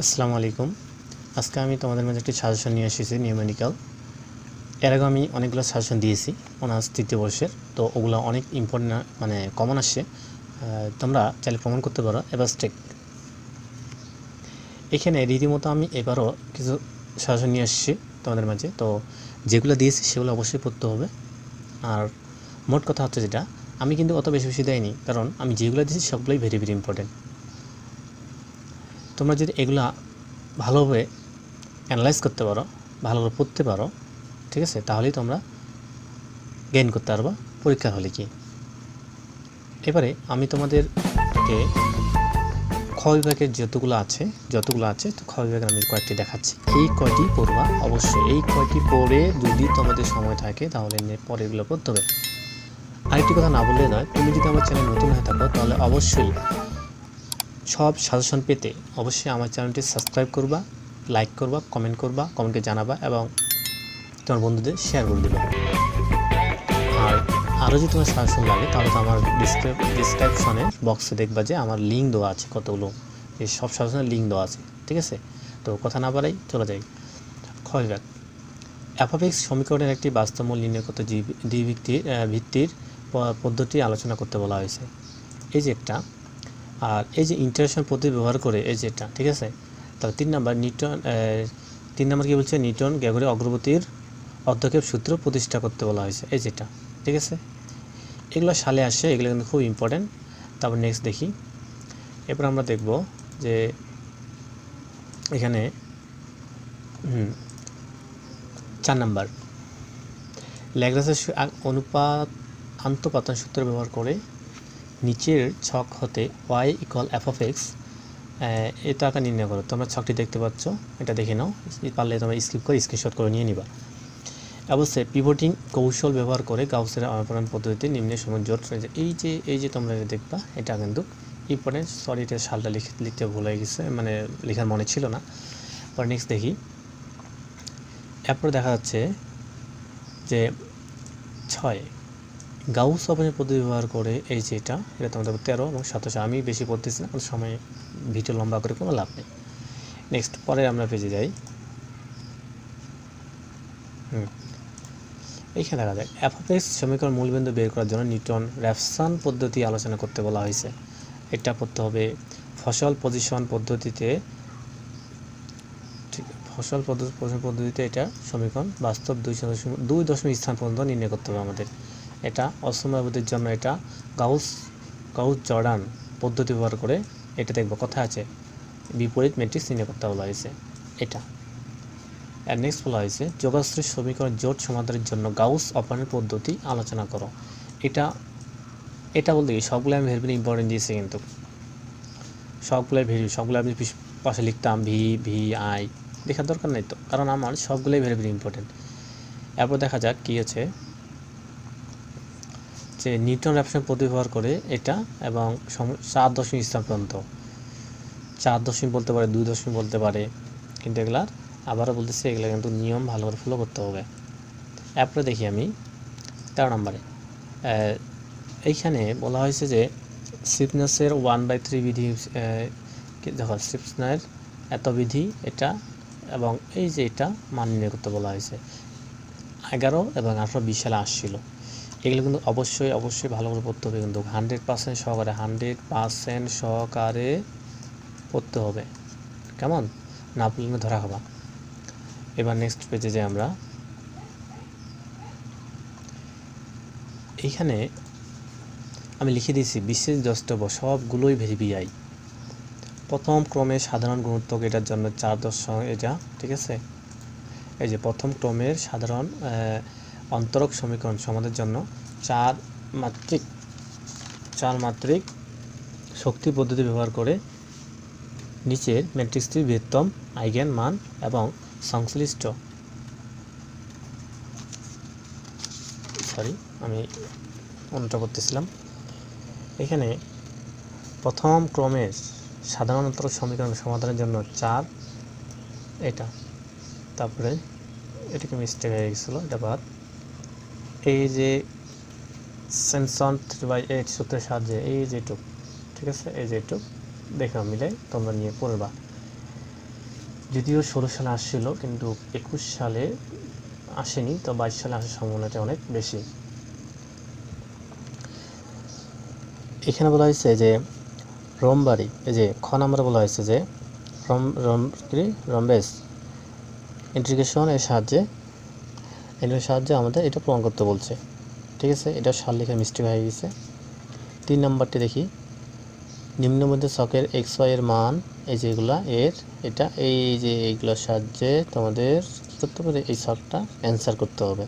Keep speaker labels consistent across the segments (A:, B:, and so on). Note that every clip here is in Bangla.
A: আসসালামু আলাইকুম। আজকে আমি তোমাদের মাঝে একটি সাজেশন নিয়ে এসেছি নিউমেরিক্যাল। এর আগে আমি অনেকগুলো সাজেশন দিয়েছি অনার্স তৃতীয় বর্ষের, তো ওগুলো অনেক ইম্পর্টেন্ট মানে কমন আসছে। তোমরা চাইলে প্রমাণ করতে পারো অ্যাবাস্টেক। এখানে রীতিমতো আমি এবারও কিছু সাজেশন নিয়ে এসেছি তোমাদের মাঝে, তো যেগুলো দিয়েছি সেগুলো অবশ্যই পড়তে হবে। আর মোট কথা হচ্ছে যেটা, আমি কিন্তু অত বেশি বেশি দেয়নি, কারণ আমি যেগুলো দিয়েছি সবগুলোই ভেরি ভেরি ইম্পর্টেন্ট। তোমরা যদি এগুলা ভালোভাবে অ্যানালাইজ করতে পারো, ভালো করে পড়তে পারো, ঠিক আছে, তাহলেই তোমরা গেইন করতে পারবা পরীক্ষার হলে কি। এবারে আমি তোমাদেরকে খ বিভাগের যতগুলো আছে তো খ বিভাগের আমি কয়েকটি দেখাচ্ছি। এই কয়টি পড়বা অবশ্যই, এই কয়টি পড়ে যদি তোমাদের সময় থাকে তাহলে পরেরগুলো পড়তে হবে। আরেকটি কথা না বললে নয়, তুমি যদি আমার চ্যানেল নতুন হয়ে থাকো তাহলে অবশ্যই সব সাজেশন পেতে অবশ্যই আমার চ্যানেলটি সাবস্ক্রাইব করবা, লাইক করবা, কমেন্ট করবা, কমেন্টে জানাবা এবং তোমার বন্ধুদের শেয়ার করে দেবে। আর আরও যদি তোমার সাজেশন লাগে তাহলে তো আমার ডিসক্রিপশনের বক্সে দেখবা যে আমার লিঙ্ক দেওয়া আছে, কতগুলো এই সব সাজেশনের লিঙ্ক দেওয়া আছে, ঠিক আছে। তো কথা না বাড়াই চলে যাই। খ বিভাগ, এফ(x) সমীকরণের একটি বাস্তবমূল নির্ণয়গত ভিত্তির পদ্ধতি আলোচনা করতে বলা হয়েছে। এই যে একটা, আর এই যে ইন্টারেকশন পদ্ধতি ব্যবহার করে এই যে এটা, ঠিক আছে। তাহলে 3 নাম্বার কি বলছে, নিউটন গ্রেগরি অগ্রগতির অর্ধক্ষেপ সূত্র প্রতিষ্ঠা করতে বলা হয়েছে, এই যেটা, ঠিক আছে। এগুলো সালে আসে, এগুলো কিন্তু খুব ইম্পর্টেন্ট। তারপর নেক্সট দেখি, এরপর আমরা দেখব যে এখানে 4 নাম্বার, ল্যাগ্রাঞ্জের আন্তঃপাতন সূত্র ব্যবহার করে নিচের ছক হতে y = f(x) এটা আকার নির্ণয় করো। তোমরা ছকটি দেখতে পাচ্ছ, এটা দেখে নাও, পারলে তোমরা স্কিপ করে স্ক্রিনশট করে নিয়ে নিবা। অবশ্যই পিভটিং কৌশল ব্যবহার করে গাউসের অপসারণ পদ্ধতিতে নিম্নের সময় জোট রয়েছে। এই যে তোমরা দেখবা, এটা কিন্তু ইম্পর্টেন্ট। সরি, এটা সালটা লিখতে ভুল হয়ে গেছে, মানে লেখার মনে ছিল না। পরে নেক্সট দেখি, এরপর দেখা যাচ্ছে যে 6, গাউস অপসারণ পদ্ধতি ব্যবহার করে এই যে এটা তোমাদের 13 এবং 27। আমি বেশি পড়তেছি না, সময় ভিডিও লম্বা করে কোনো লাভ নেই। নেক্সট পরে আমরা পেজে যাই। এইখানে দেখা যায় f(x) সমীকরণ মূলবিন্দু বের করার জন্য নিউটন র্যাফসন পদ্ধতি আলোচনা করতে বলা হয়েছে। এটা পড়তে হবে। ফসল পজিশন পদ্ধতিতে এটা সমীকরণ বাস্তব 2 স্থান পর্যন্ত নির্ণয় করতে হবে আমাদের। এটা অসময়াবধির জন্য এটা গাউস জর্ডান পদ্ধতি ব্যবহার করে এটা দেখবো কোথায় আছে, বিপরীত ম্যাট্রিক্স নির্ণয় করতে বলা হয়েছে এটা। আর নেক্সট বলা হয়েছে যোগাশ্রী সমীকরণ জোট সমাধানের জন্য গাউস অপারেটর পদ্ধতি আলোচনা করো। এটা বলতে কি সবগুলো আমি ভেরি ইম্পর্টেন্ট দিয়েছি, কিন্তু সবগুলো আমি পাশে লিখতাম ভি আই, দেখার দরকার নেই তো, কারণ আমার সবগুলোই ভেরি ইম্পর্টেন্ট। এরপর দেখা যাক কী আছে, যে নিউটন র্যাফসন পদ্ধতি ব্যবহার করে এটা এবং 4 স্থান পর্যন্ত, 4 বলতে পারে, 2 বলতে পারে, কিন্তু এগুলার আবারও বলতেছি এগুলো কিন্তু নিয়ম ভালো করে ফলো করতে হবে। এরপরে দেখি আমি 13 নম্বরে, এইখানে বলা হয়েছে যে স্টিফনেসের 1/3 বিধি, দেখো স্টিফনেসের এত বিধি এটা, এবং এই যে এটা মান নির্ণয় করতে বলা হয়েছে। 11 এবং 1820 সালে আসছিল। এগুলো কিন্তু অবশ্যই ভালো করে পড়তে হবে, কিন্তু 100% সহকারে পড়তে হবে, কেমন, না পড়লে ধরা খাবা। এবার নেক্সট পেজে যাই আমরা। এইখানে আমি লিখে দিয়েছি বিশেষ দ্রষ্টব্য সবগুলোই VI। প্রথম ক্রমের সাধারণ গুণোত্তক এটার জন্য 4 এটা, ঠিক আছে। এই যে প্রথম ক্রমের সাধারণ অন্তরক সমীকরণ সমাধানের জন্য 4 মাত্রিক শক্তি পদ্ধতি ব্যবহার করে নিচের ম্যাট্রিক্সটির বৃহত্তম আইগেন মান এবং সংশ্লিষ্ট, আমি অন্যটা করতেছিলাম। এখানে প্রথম ক্রমের সাধারণ অন্তরক সমীকরণ সমাধানের জন্য 4 এটা, তারপরে এটাকে মিস্টেক হয়ে গেছিলো, এটা বাদ। এই যে সেনসন 3/8 সূত্রের সাহায্যে এই যেটুক, ঠিক আছে, এই যেটুক দেখে মিলাই তোমরা নিয়ে পড়বা। যদিও 16 সালে আসছিল কিন্তু 21 সালে আসেনি, তো 22 সালে আসার সম্ভাবনাটা অনেক বেশি। এখানে বলা হয়েছে যে রোমবাড়ি, এই যে খ নাম্বারে বলা হয়েছে যে রম্বেস ইন্টিগ্রেশন এর সাহায্যে আমাদের এটা প্রমাণ করতে বলছে। ঠিক আছে, এটা সাল লেখা মিস্টেক হয়ে গেছে। 3 নাম্বারটি দেখি, নিম্ন মধ্যে ছকের এক্স ওয়াই এর মান এই যেগুলা এটা এই যে এইগুলোর সাহায্যে তোমাদের কী করতে হবে, এই ছকটা অ্যান্সার করতে হবে।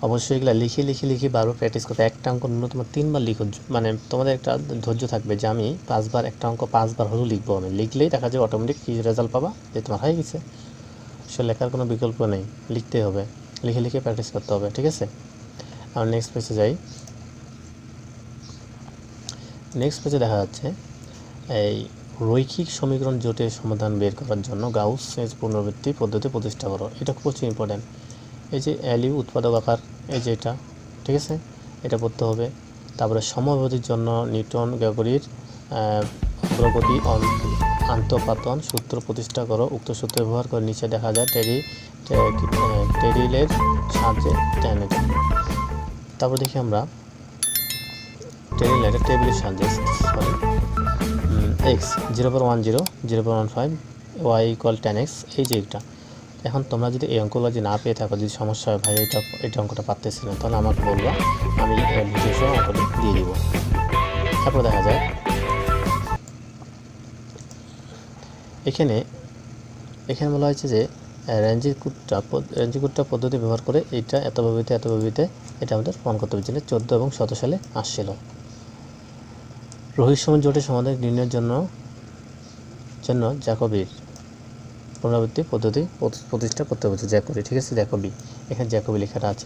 A: অবশ্যই এগুলো লিখে বারবার প্র্যাকটিস করতে, একটা অঙ্ক ন্যূনতম 3 বার লিখো, মানে তোমাদের একটা ধৈর্য থাকবে যে আমি 5 বার একটা অঙ্ক 5 বার হলেও লিখবো। আমি লিখলেই দেখা যায় অটোমেটিক কী রেজাল্ট পাবা যে তোমার হয়ে গেছে। সে লেখার কোনো বিকল্প নেই, লিখতে হবে, লিখে প্র্যাকটিস করতে হবে। ঠিক আছে, আর নেক্সট পেজে যাই। নেক্সট পেজে দেখা যাচ্ছে এই রৈখিক সমীকরণ জোটের সমাধান বের করার জন্য গাউস-সেজ পুনরাবৃত্তি পদ্ধতি প্রতিষ্ঠা করো। এটা খুব ইম্পর্টেন্ট। এই যে এলইউ উৎপাদক আকার, এই যে এটা, ঠিক আছে, এটা পড়তে হবে। তারপরে সমব্যবধির জন্য নিউটন গ্রেগরির অগ্রগতি আন্তঃপাতন সূত্র প্রতিষ্ঠা করো। উক্ত সূত্র ব্যবহার করে নিচে দেখা যায় টেরিলের সাহায্যে টেনে। তারপর দেখি আমরা টেবিলের সাহায্যে এক্স 0/10 0/15 ওয়াই ইকুয়াল 10x, এই যে এটা। এখন তোমরা যদি এই অঙ্কগুলো যদি না পেয়ে থাকো, যদি সমস্যা হয় ভাই এটা অঙ্কটা পারতেছি না, তাহলে আমাকে বলবা, আমি ভিডিও সহ অঙ্কটা দিয়ে দিব। তারপর দেখা যায় এখানে বলা হয়েছে যে রেঞ্জিকুট্টা পদ্ধতি ব্যবহার করে এটা এত ব্যবহৃত এটা আমাদের প্রমাণ করতে হবে। 14 এবং 17 সালে আসছিল। রৈখিক সমীকরণ জোটের সমাধান নির্ণয়ের জন্য জ্যাকোবির পুনরাবৃত্তি পদ্ধতি প্রতিষ্ঠা করতে হচ্ছে। জ্যাকোবি, ঠিক আছে, জ্যাকোবি, এখানে জ্যাকোবি লেখাটা আছে,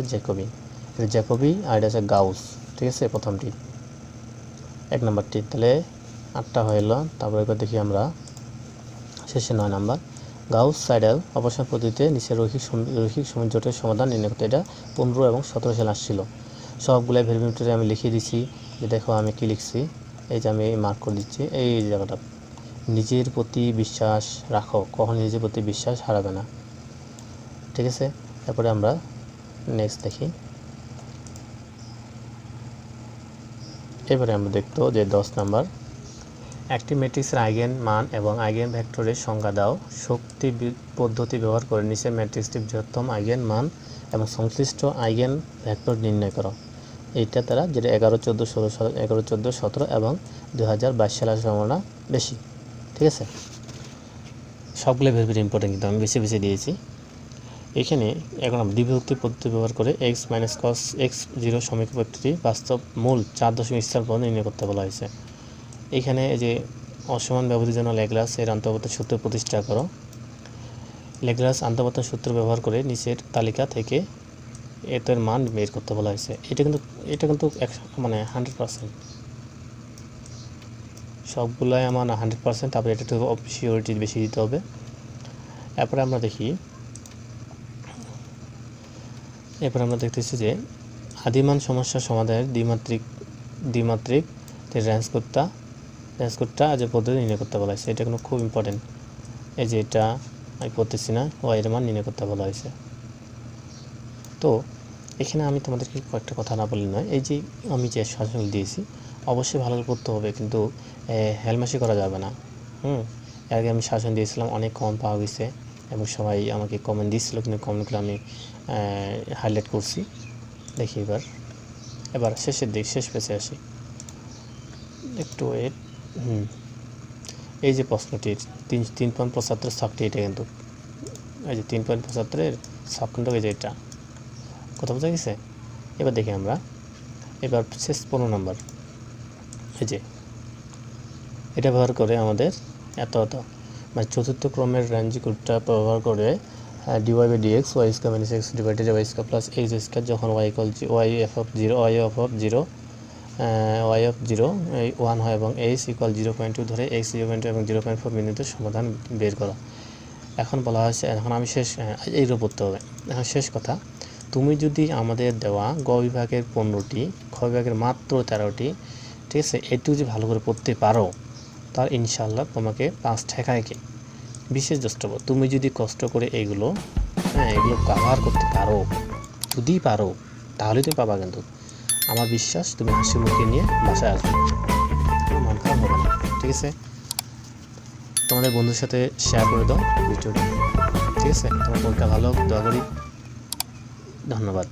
A: জ্যাকোবি আর এটা আছে গাউস। ঠিক আছে, প্রথমটি 1 নাম্বারটি, তাহলে 8টা হইল। তারপরে দেখি আমরা শেষে 9 নাম্বার, গাউস সাইডেল অপারেশন পদ্ধতিতে নিচে রৈখিক সমীকরণ জোটের সমাধান নির্ণয় করতে। এটা 15 এবং 17 সালে আসছিল। সবগুলো ভেরিয়েবলে আমি লিখে দিছি, যে দেখো আমি কি লিখছি, এই যে আমি মার্ক করে দিচ্ছি এই জায়গাটা। নিজের প্রতি বিশ্বাস রাখো, কখন নিজের প্রতি বিশ্বাস হারাবে না। ঠিক আছে, তারপরে আমরা নেক্সট দেখি। এবারে আমরা দেখতো যে 10 নাম্বার, একটি ম্যাট্রিক্সের আইগেন মান এবং আইগেন ভেক্টরের সংজ্ঞা দাও। শক্তি পদ্ধতি ব্যবহার করে নিচের ম্যাট্রিক্সটির বৃহত্তম আইগেন মান এবং সংশ্লিষ্ট আইগেন ভেক্টর নির্ণয় করো। এইটা তারা যেটা 11, 14, 16, 11, 14, 17 এবং 2022 সালের সম্ভাবনা বেশি। ঠিক আছে, সবগুলো ভেরি ইম্পর্টেন্ট, কিন্তু আমি বেশি দিয়েছি। এখানে এখন আমরা দ্বিবিভক্তি পদ্ধতি ব্যবহার করে x - cos x 0 সমীকরণ পদ্ধতি বাস্তব মূল 4 দশমিক স্থান পর্যন্ত নির্ণয় করতে বলা হয়েছে। এখানে এই যে অসমান ব্যবধির জন্য ল্যাগ্রাস এর আন্তঃপাতন সূত্র প্রতিষ্ঠা করো। ল্যাগ্রাস আন্তঃপাতন সূত্র ব্যবহার করে নিচের তালিকা থেকে এর মান বের করতে বলা হয়েছে। এটা কিন্তু মানে 100%, সবগুলাই আমার 100%। তারপরে এটা একটু সিওরিটি বেশি দিতে হবে। এরপরে আমরা দেখতেছি যে আদিমান সমস্যা সমাধানের দ্বিমাত্রিক রেঞ্জ কোডটা যে পদ্ধতি নির্ণয় করতে বলা হয়েছে, এটা কিন্তু খুব ইম্পর্টেন্ট। এই যে এটা আমি পড়তেছি না, ওয়াইয়ের মান নির্ণয় করতে বলা হয়েছে। তো এখানে আমি তোমাদেরকে কয়েকটা কথা না বলি নয়, এই যে আমি যে সাজেশন দিয়েছি অবশ্যই ভালো করতে হবে, কিন্তু হেলমাসি করা যাবে না। এর আগে আমি সাজেশন দিয়েছিলাম, অনেক কম পাওয়া গেছে এবং সবাই আমাকে কমেন্ট দিয়েছিল, কিন্তু কমেন্টগুলো আমি হাইলাইট করছি। দেখি এবার শেষ পেজে আসি, একটু ওয়েট। এই যে প্রশ্নটির 3.75 ছকটি, এটা কিন্তু এই যে 3.75 ছক কিন্তু এই যে এটা কথা বোঝা গেছে। এবার দেখি আমরা শেষ 15 নম্বর, এই যে এটা ব্যবহার করে আমাদের এত মানে চতুর্থ ক্রমের রেঞ্জিকুটটা ব্যবহার করে dy/dx y² - x divided by y² plus x² যখন y of 0 1 হয় এবং h = 0.2 ধরে x 0.2 এবং 0.4 বিন্দুতে সমাধান বের করা। এখন বলা হয়েছে, এখন আমি এইগুলো পড়তে হবে। এখন শেষ কথা, তুমি যদি আমাদের দেওয়া গ বিভাগের 15টি, খ বিভাগের মাত্র 13টি, ঠিক আছে, একটু যদি ভালো করে পড়তে পারো, তার ইনশাআল্লাহ তোমাকে 5 ঠেকায় কি বিশেষ দ্রষ্টব্য, তুমি যদি কষ্ট করে এগুলো এগুলো কভার করতে পারো, যদি পারো তাহলে তুমি পাবা। কিন্তু আমার বিশ্বাস তুমি হাসি মুখে নিয়ে বাসায় আসবে, মন খারাপ হবে না। ঠিক আছে, তোমাদের বন্ধুর সাথে শেয়ার করে দাও ভিডিওটি। ঠিক আছে, তোমার পরীক্ষা ভালো হোক, দোয়া করি। ধন্যবাদ।